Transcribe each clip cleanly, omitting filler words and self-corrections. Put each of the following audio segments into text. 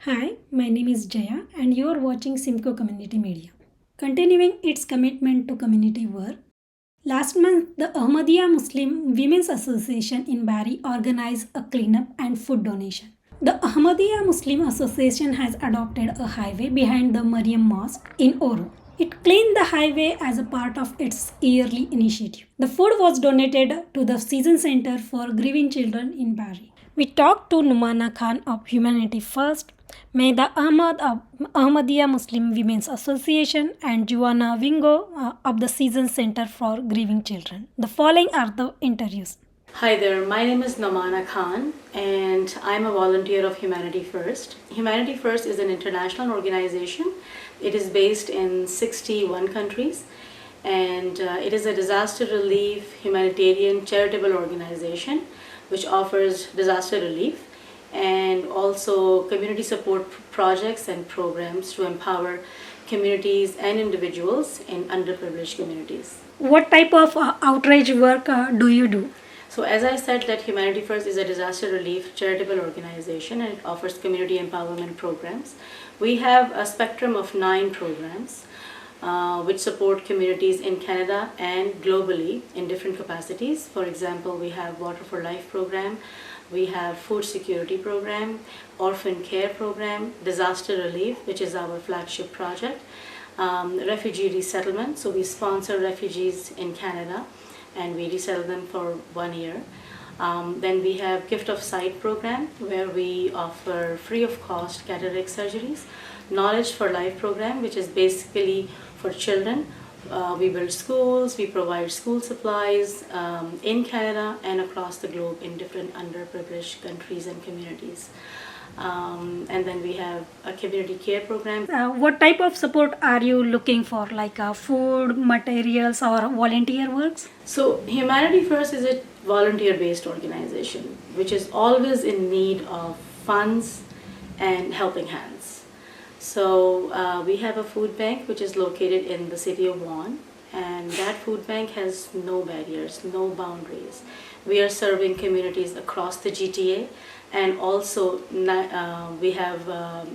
Hi, my name is Jaya, and you are watching Simco Community Media. Continuing its commitment to community work, last month the Ahmadiyya Muslim Women's Association in Barrie organized a cleanup and food donation. The Ahmadiyya Muslim Association has adopted a highway behind the Mariam Mosque in Oro. It cleaned the highway as a part of its yearly initiative. The food was donated to the Season Center for Grieving Children in Barrie. We talked to Numana Khan of Humanity First, Maida Ahmad of Ahmadiyya Muslim Women's Association, and Juana Wingo of the Season Center for Grieving Children. The following are the interviews. Hi there, my name is Nomana Khan and I'm a volunteer of Humanity First. Humanity First is an international organization. It is based in 61 countries and it is a disaster relief humanitarian charitable organization which offers disaster relief and also community support projects and programs to empower communities and individuals in underprivileged communities. What type of outreach work do you do? So as I said that Humanity First is a disaster relief charitable organization and it offers community empowerment programs. We have a spectrum of 9 programs which support communities in Canada and globally in different capacities. For example, we have Water for Life program, we have food security program, orphan care program, disaster relief, which is our flagship project, refugee resettlement. So we sponsor refugees in Canada and we resettle them for 1 year. Then we have Gift of Sight program where we offer free of cost cataract surgeries. Knowledge for Life program, which is basically for children. We build schools, we provide school supplies in Canada and across the globe in different underprivileged countries and communities. And then we have a community care program. What type of support are you looking for, like food, materials, or volunteer works? So Humanity First is a volunteer-based organization which is always in need of funds and helping hands. So we have a food bank which is located in the city of Vaughan, and that food bank has no barriers, no boundaries. We are serving communities across the GTA, and also we have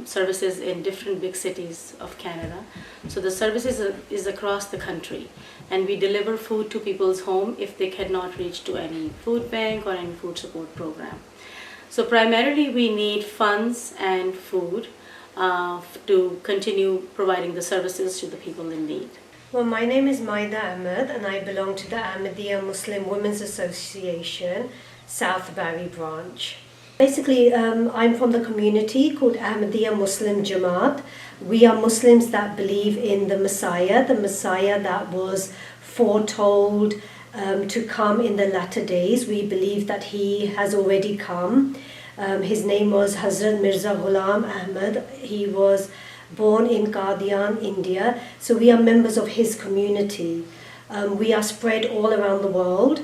services in different big cities of Canada. So the services is across the country, and we deliver food to people's home if they cannot reach to any food bank or any food support program. So primarily we need funds and food to continue providing the services to the people in need. Well, my name is Maida Ahmed and I belong to the Ahmadiyya Muslim Women's Association, South Barrie branch. Basically, I'm from the community called Ahmadiyya Muslim Jamaat. We are Muslims that believe in the Messiah that was foretold to come in the latter days. We believe that he has already come. His name was Hazrat Mirza Ghulam Ahmad. He was born in Qadian, India. So we are members of his community. We are spread all around the world.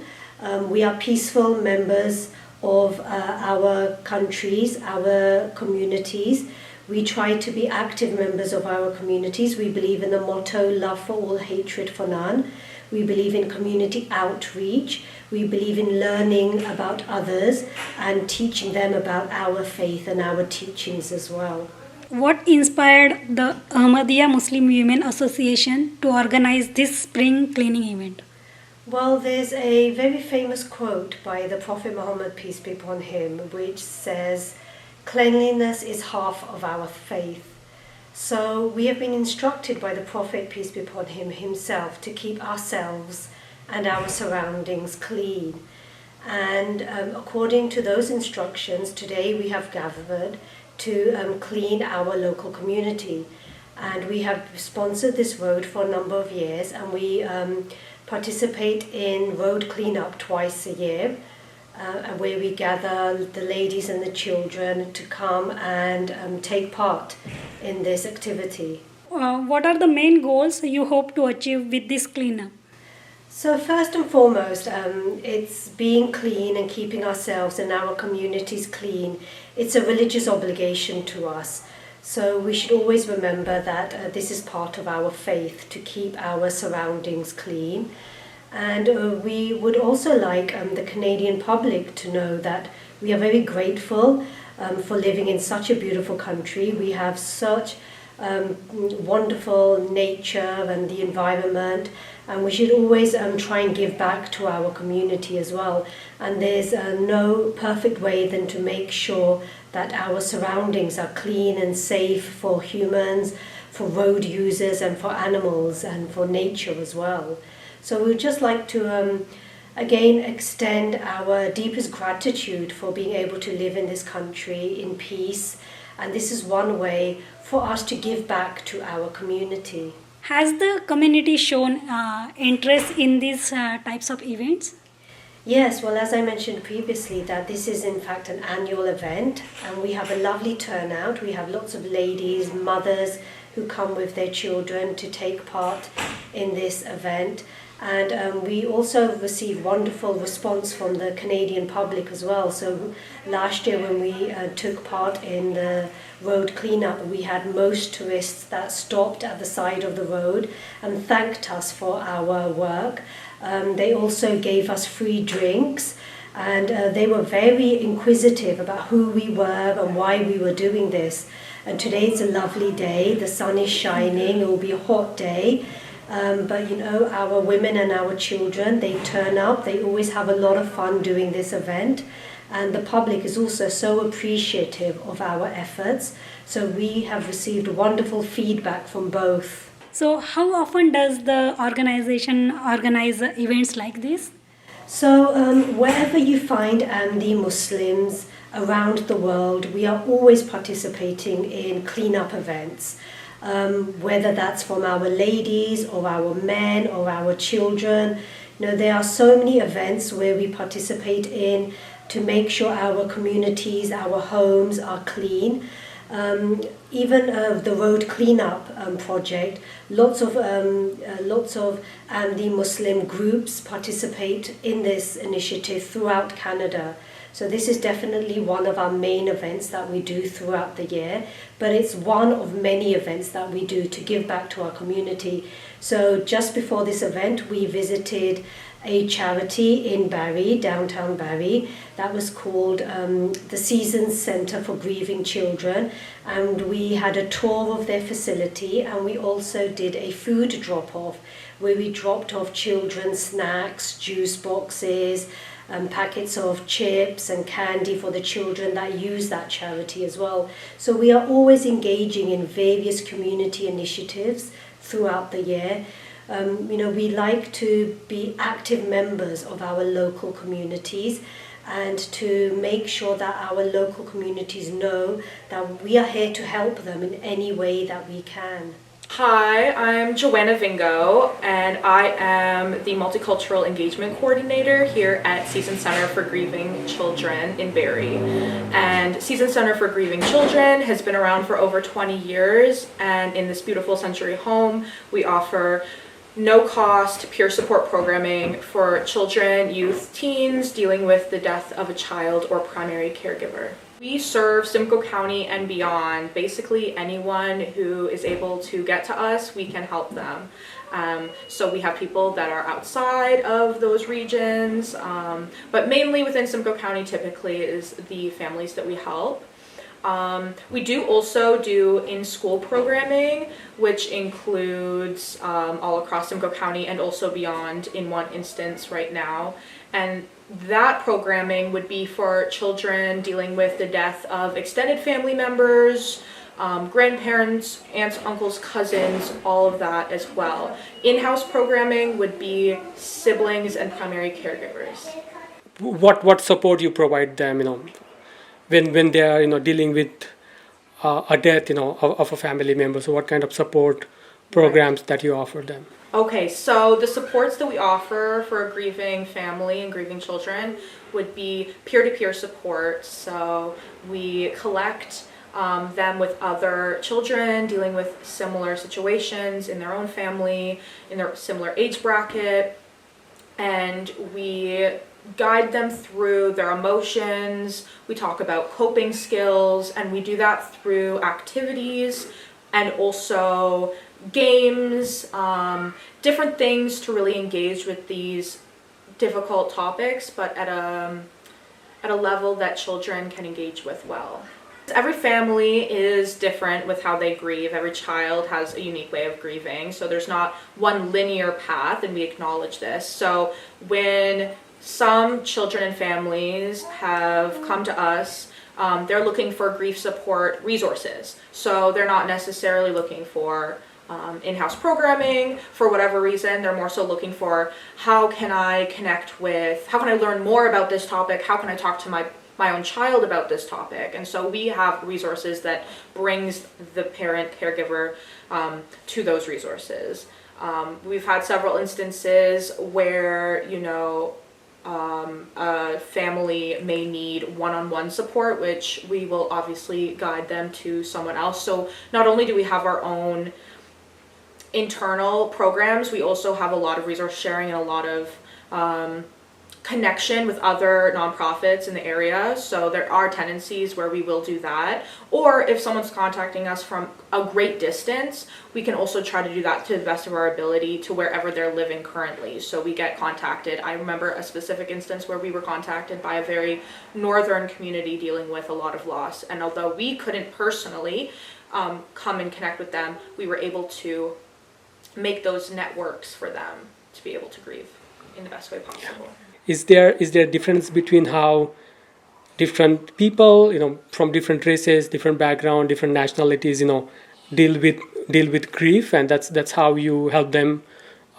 We are peaceful members of our countries, our communities. We try to be active members of our communities. We believe in the motto, love for all, hatred for none. We believe in community outreach. We believe in learning about others and teaching them about our faith and our teachings as well. What inspired the Ahmadiyya Muslim Women Association to organize this spring cleaning event? Well, there's a very famous quote by the Prophet Muhammad, peace be upon him, which says, "Cleanliness is half of our faith." So we have been instructed by the Prophet, peace be upon him, himself to keep ourselves and our surroundings clean. And according to those instructions, today we have gathered to clean our local community. And we have sponsored this road for a number of years, and we participate in road cleanup twice a year, where we gather the ladies and the children to come and take part in this activity. What are the main goals you hope to achieve with this cleanup? So first and foremost, it's being clean and keeping ourselves and our communities clean. It's a religious obligation to us. So we should always remember that this is part of our faith, to keep our surroundings clean. And we would also like the Canadian public to know that we are very grateful for living in such a beautiful country. We have such wonderful nature and the environment, and we should always try and give back to our community as well. And there's no perfect way than to make sure that our surroundings are clean and safe for humans, for road users, and for animals, and for nature as well. So we would just like to again extend our deepest gratitude for being able to live in this country in peace, and this is one way for us to give back to our community. Has the community shown interest in these types of events? Yes, well, as I mentioned previously, that this is in fact an annual event, and we have a lovely turnout. We have lots of ladies, mothers who come with their children to take part in this event. And we also receive wonderful response from the Canadian public as well. So last year when we took part in the road cleanup, we had most tourists that stopped at the side of the road and thanked us for our work. They also gave us free drinks, and they were very inquisitive about who we were and why we were doing this. And today it's a lovely day, the sun is shining, it will be a hot day. But you know, our women and our children, they turn up, they always have a lot of fun doing this event, and the public is also so appreciative of our efforts. So we have received wonderful feedback from both. So how often does the organization organize events like this? So wherever you find Ahmadi Muslims around the world, we are always participating in cleanup events. Whether that's from our ladies or our men or our children. You know, there are so many events where we participate in to make sure our communities, our homes are clean. Even the road cleanup project, lots of Ahmadi Muslim groups participate in this initiative throughout Canada. So this is definitely one of our main events that we do throughout the year, but it's one of many events that we do to give back to our community. So just before this event, we visited a charity in Barrie, downtown Barrie, that was called the Seasons Centre for Grieving Children, and we had a tour of their facility, and we also did a food drop-off where we dropped off children's snacks, juice boxes, packets of chips and candy for the children that use that charity as well. So we are always engaging in various community initiatives throughout the year. We like to be active members of our local communities and to make sure that our local communities know that we are here to help them in any way that we can. Hi, I'm Joanna Vingo, and I am the Multicultural Engagement Coordinator here at Season Center for Grieving Children in Barrie. And Season Center for Grieving Children has been around for over 20 years, and in this beautiful Century home, we offer no-cost peer support programming for children, youth, teens dealing with the death of a child or primary caregiver. We serve Simcoe County and beyond. Basically anyone who is able to get to us, we can help them. So we have people that are outside of those regions, but mainly within Simcoe County typically is the families that we help. We do also do in-school programming, which includes all across Simcoe County and also beyond in one instance right now. And that programming would be for children dealing with the death of extended family members, grandparents, aunts, uncles, cousins, all of that as well. In-house programming would be siblings and primary caregivers. What support you provide them, when they are dealing with a death of a family member? So what kind of support programs that you offer them? Okay, so the supports that we offer for a grieving family and grieving children would be peer-to-peer support. So we collect them with other children dealing with similar situations in their own family, in their similar age bracket, and we guide them through their emotions. We talk about coping skills, and we do that through activities and also games, different things to really engage with these difficult topics, but at at a level that children can engage with well. Every family is different with how they grieve. Every child has a unique way of grieving. So there's not one linear path, and we acknowledge this. So when some children and families have come to us, they're looking for grief support resources. So they're not necessarily looking for in-house programming for whatever reason. They're more so looking for, how can I connect with, how can I learn more about this topic? How can I talk to my own child about this topic? And so we have resources that brings the parent caregiver to those resources. We've had several instances where, a family may need one-on-one support, which we will obviously guide them to someone else. So not only do we have our own internal programs, we also have a lot of resource sharing and a lot of connection with other nonprofits in the area. So there are tendencies where we will do that. Or if someone's contacting us from a great distance, we can also try to do that to the best of our ability to wherever they're living currently. So we get contacted. I remember a specific instance where we were contacted by a very northern community dealing with a lot of loss. And although we couldn't personally come and connect with them, we were able to make those networks for them to be able to grieve in the best way possible. Is there a difference between how different people, from different races, different background, different nationalities, deal with grief, and that's how you help them,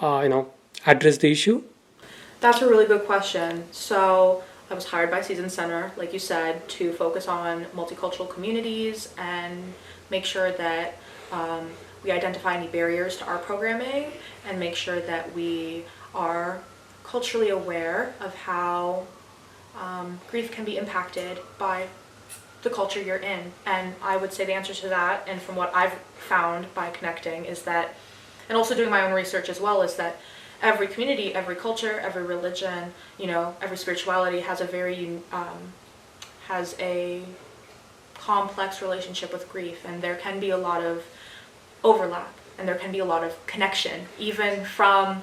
address the issue? That's a really good question. So I was hired by Season Center, like you said, to focus on multicultural communities and make sure that we identify any barriers to our programming and make sure that we are culturally aware of how grief can be impacted by the culture you're in. And I would say the answer to that, and from what I've found by connecting, is that, and also doing my own research as well, is that every community, every culture, every religion, every spirituality has a complex relationship with grief, and there can be a lot of overlap, and there can be a lot of connection, even from,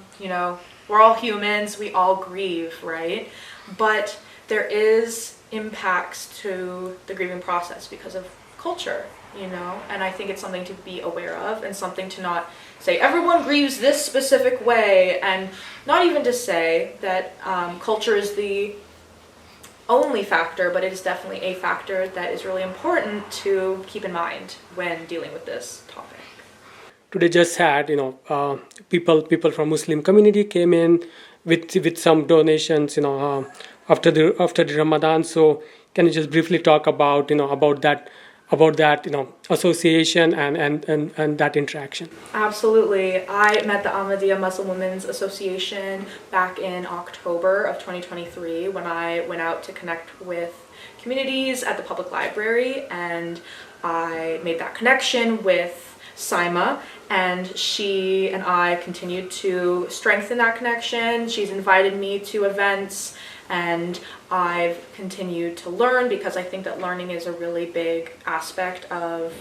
we're all humans, we all grieve, right? But there is impacts to the grieving process because of culture, and I think it's something to be aware of and something to not say everyone grieves this specific way, and not even to say that culture is the only factor, but it is definitely a factor that is really important to keep in mind when dealing with this topic. Today just had, people from Muslim community came in with some donations, after the Ramadan. So can you just briefly talk about, about that, association and that interaction? Absolutely. I met the Ahmadiyya Muslim Women's Association back in October of 2023 when I went out to connect with communities at the public library, and I made that connection with Saima, and she and I continued to strengthen that connection. She's invited me to events, and I've continued to learn, because I think that learning is a really big aspect of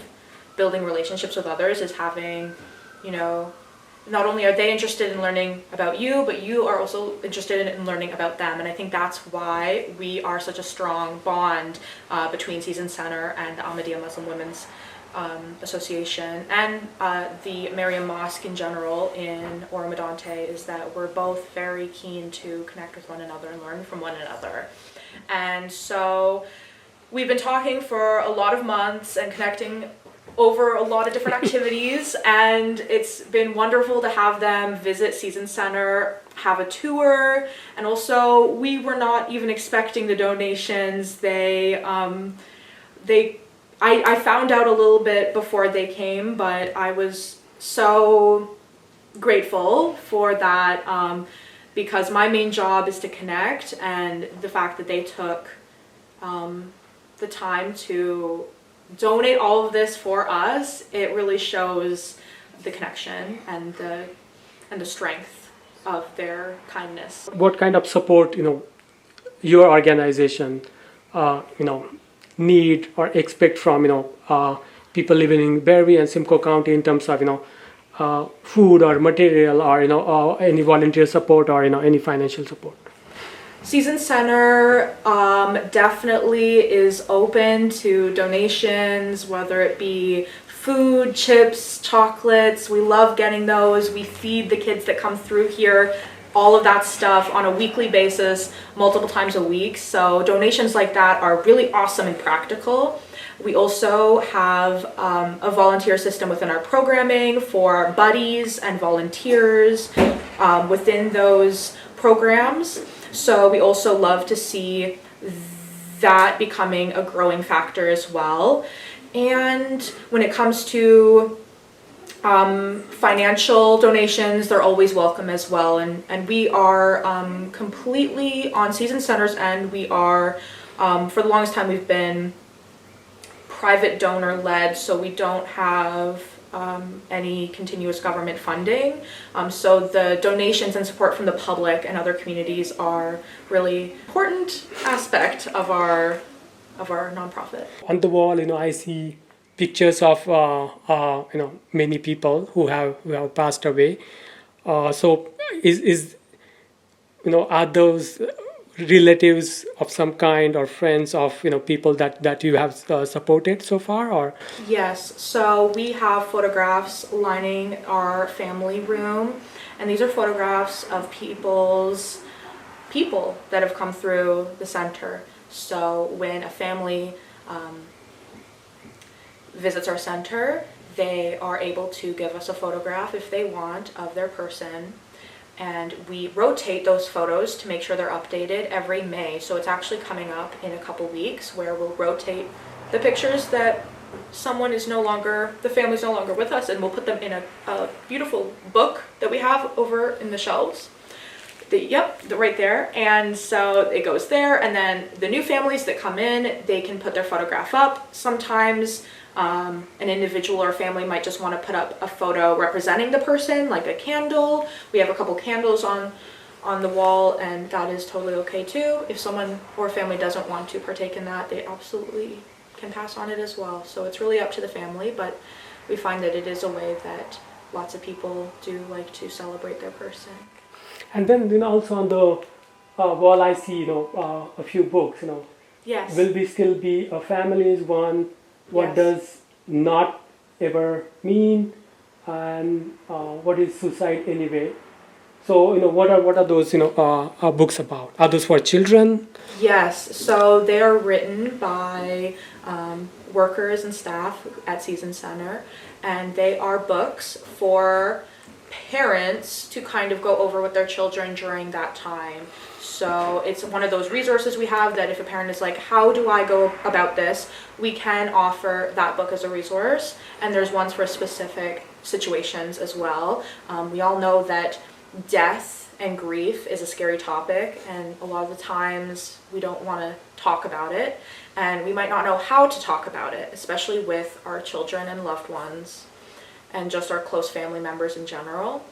building relationships with others, is having, not only are they interested in learning about you, but you are also interested in learning about them. And I think that's why we are such a strong bond between Season Center and the Ahmadiyya Muslim Women's Association and the Mariam Mosque in general in Oromadante, is that we're both very keen to connect with one another and learn from one another. And so we've been talking for a lot of months and connecting over a lot of different activities, and it's been wonderful to have them visit Season Center, have a tour, and also we were not even expecting the donations. I found out a little bit before they came, but I was so grateful for that, because my main job is to connect, and the fact that they took the time to donate all of this for us, it really shows the connection and the strength of their kindness. What kind of support, your organization, need or expect from people living in Barrie and Simcoe County in terms of food or material or any volunteer support or any financial support? Season Center definitely is open to donations, whether it be food, chips, chocolates. We love getting those. We feed the kids that come through here all of that stuff on a weekly basis, multiple times a week. So donations like that are really awesome and practical. We also have a volunteer system within our programming for buddies and volunteers within those programs. So we also love to see that becoming a growing factor as well. And when it comes to financial donations, they're always welcome as well. And we are completely on Season Center's end. We are, for the longest time, we've been private donor led, so we don't have any continuous government funding. So the donations and support from the public and other communities are really important aspect of our nonprofit. On the wall, I see pictures of many people who have passed away. So is are those relatives of some kind or friends of people that you have supported so far? Or Yes, so we have photographs lining our family room, and these are photographs of people that have come through the center. So when a family visits our center, they are able to give us a photograph if they want of their person, and we rotate those photos to make sure they're updated every May. So it's actually coming up in a couple weeks where we'll rotate the pictures that the family's no longer with us, and we'll put them in a beautiful book that we have over in the shelves. Right there. And so it goes there, and then the new families that come in, they can put their photograph up. Sometimes an individual or family might just want to put up a photo representing the person, like a candle. We have a couple candles on the wall, and that is totally okay too. If someone or family doesn't want to partake in that, they absolutely can pass on it as well. So it's really up to the family, but we find that it is a way that lots of people do like to celebrate their person. and then also on the wall I see a few books. Yes. Will we still be a family is one? What Yes. does not ever mean? And what is suicide anyway? So what are those books about? Are those for children? Yes, so they are written by workers and staff at Season Center, and they are books for parents to kind of go over with their children during that time. So it's one of those resources we have that if a parent is like, how do I go about this? We can offer that book as a resource, and there's ones for specific situations as well. We all know that death and grief is a scary topic, and a lot of the times we don't want to talk about it, and we might not know how to talk about it, especially with our children and loved ones and just our close family members in general.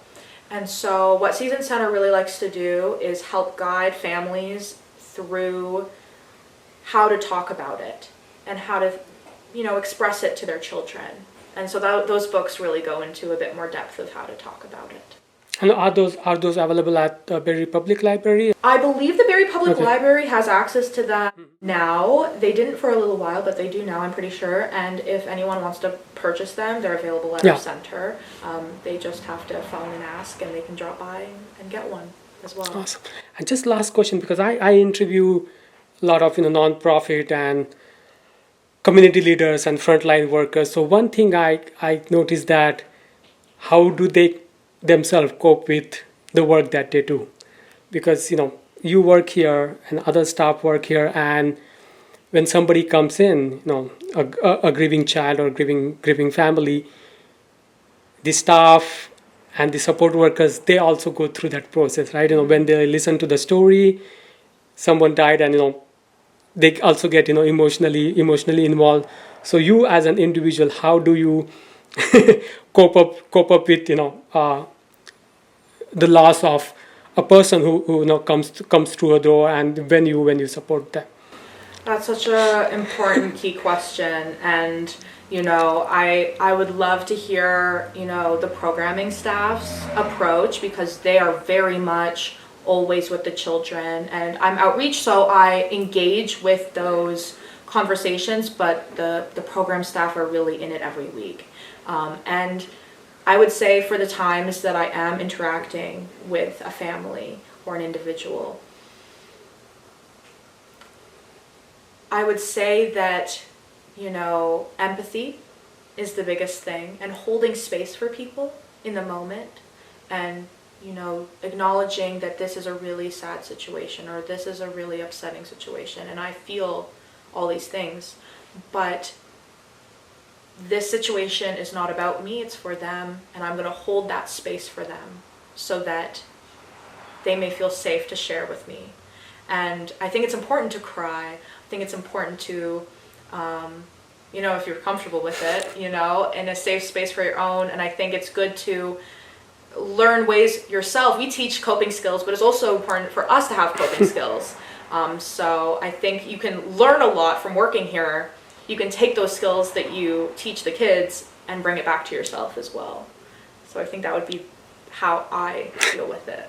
And so what Season Center really likes to do is help guide families through how to talk about it and how to express it to their children. And so those books really go into a bit more depth of how to talk about it. And are those available at Barrie Public Library? I believe the Barrie Public Okay. Library has access to that now. They didn't for a little while, but they do now, I'm pretty sure. And if anyone wants to purchase them, they're available at Yeah. our center. They just have to phone and ask, and they can drop by and get one as well. Awesome. And just last question, because I interview a lot of non-profit and community leaders and frontline workers. So one thing I noticed that how do they themselves cope with the work that they do? Because you work here and other staff work here, and when somebody comes in, a grieving child or grieving family, the staff and the support workers, they also go through that process, right? When they listen to the story, someone died, and they also get emotionally involved. So you as an individual, how do you cope up with the loss of a person who comes through a door, and when you support them? That's such an important key question, and I would love to hear the programming staff's approach, because they are very much always with the children, and I'm outreach, so I engage with those conversations, but the program staff are really in it every week. And I would say for the times that I am interacting with a family or an individual, I would say that, empathy is the biggest thing, and holding space for people in the moment, and acknowledging that this is a really sad situation or this is a really upsetting situation, and I feel all these things, but this situation is not about me, it's for them, and I'm going to hold that space for them so that they may feel safe to share with me. And I think it's important to cry. I think it's important to, if you're comfortable with it, in a safe space for your own. And I think it's good to learn ways yourself. We teach coping skills, but it's also important for us to have coping skills. So I think you can learn a lot from working here. You can take those skills that you teach the kids and bring it back to yourself as well. So I think that would be how I deal with it.